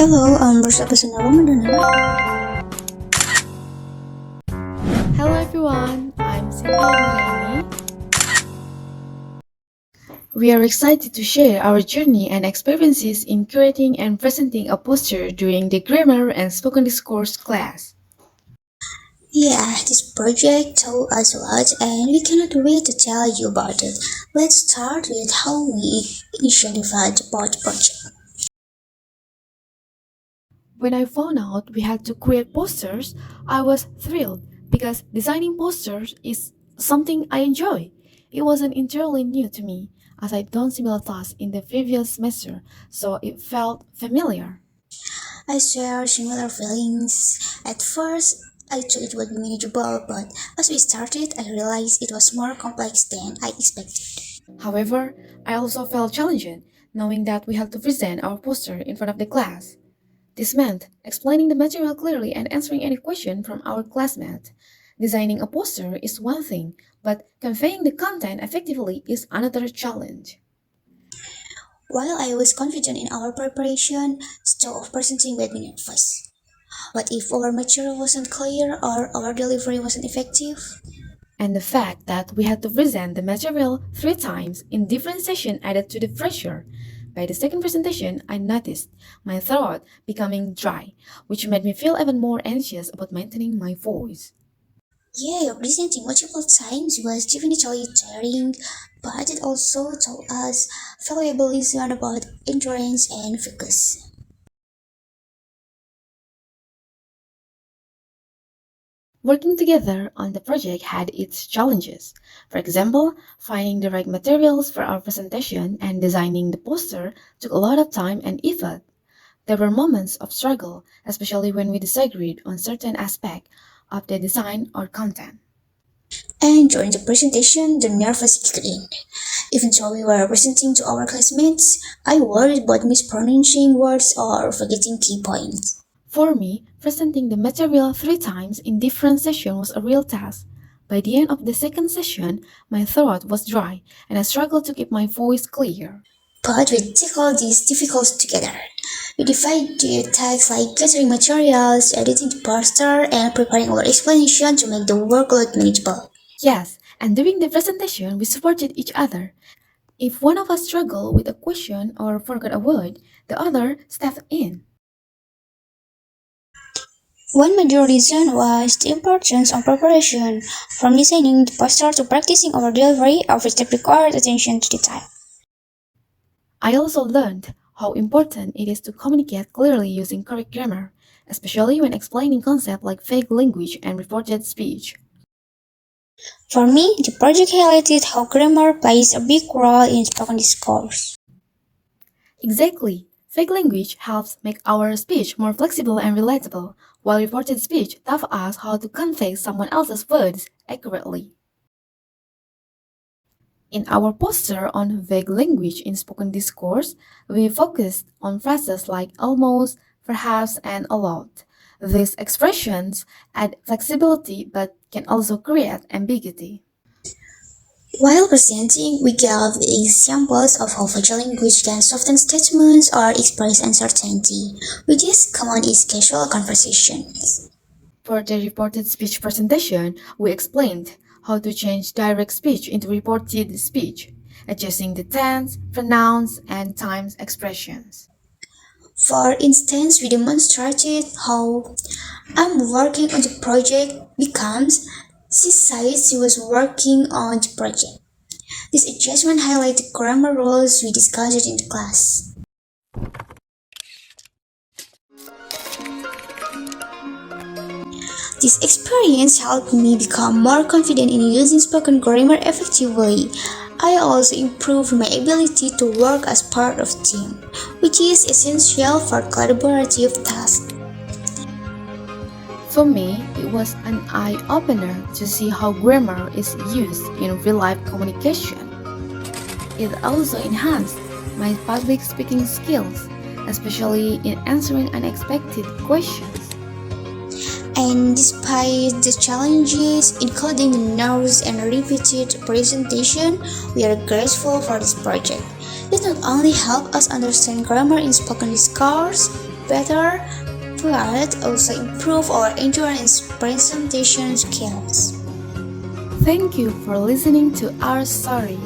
Hello, Rossa Pesona Romadhona. Hello everyone, I'm Sintia Nuraini. We are excited to share our journey and experiences in creating and presenting a poster during the grammar and spoken discourse class. Yeah, this project taught us a lot and we cannot wait to tell you about it. Let's start with how we initially felt about the project. When I found out we had to create posters, I was thrilled because designing posters is something I enjoy. It wasn't entirely new to me as I'd done similar tasks in the previous semester, so it felt familiar. I share similar feelings. At first, I thought it would be manageable, but as we started, I realized it was more complex than I expected. However, I also felt challenged knowing that we had to present our poster in front of the class. This meant explaining the material clearly and answering any question from our classmate. Designing a poster is one thing, but conveying the content effectively is another challenge. While I was confident in our preparation, still of presenting made me nervous. What if our material wasn't clear or our delivery wasn't effective? And the fact that we had to present the material 3 times in different sessions added to the pressure. By the second presentation, I noticed my throat becoming dry, which made me feel even more anxious about maintaining my voice. Yeah, presenting multiple times was definitely tiring, but it also taught us valuable lessons about endurance and focus. Working together on the project had its challenges. For example, finding the right materials for our presentation and designing the poster took a lot of time and effort. There were moments of struggle, especially when we disagreed on certain aspects of the design or content. And during the presentation, the nervous kicked in. Even though we were presenting to our classmates, I worried about mispronouncing words or forgetting key points. For me, presenting the material 3 times in different sessions was a real task. By the end of the second session, my throat was dry and I struggled to keep my voice clear. But we tackled these difficulties together. We divided tasks like gathering materials, editing the poster, and preparing our explanation to make the workload manageable. Yes, and during the presentation, we supported each other. If one of us struggled with a question or forgot a word, the other stepped in. One major reason was the importance of preparation. From designing the poster to practicing our delivery, every step required attention to detail. I also learned how important it is to communicate clearly using correct grammar, especially when explaining concepts like fake language and reported speech. For me, the project highlighted how grammar plays a big role in spoken discourse. Exactly. Fake language helps make our speech more flexible and relatable, while reported speech taught us how to convey someone else's words accurately. In our poster on vague language in spoken discourse, we focused on phrases like almost, perhaps, and a lot. These expressions add flexibility but can also create ambiguity. While presenting, we gave examples of how visual language can soften statements or express uncertainty, which is common in casual conversations. For the reported speech presentation, we explained how to change direct speech into reported speech, adjusting the tense, pronouns, and times expressions. For instance, we demonstrated how I'm working on the project becomes she said she was working on the project. This adjustment highlights the grammar rules we discussed in the class. This experience helped me become more confident in using spoken grammar effectively. I also improved my ability to work as part of a team, which is essential for collaborative tasks. For me, it was an eye-opener to see how grammar is used in real-life communication. It also enhanced my public speaking skills, especially in answering unexpected questions. And despite the challenges, including the nerves and repeated presentation, we are grateful for this project. It not only helped us understand grammar in spoken discourse, better, but also improve our endurance presentation skills. Thank you for listening to our story.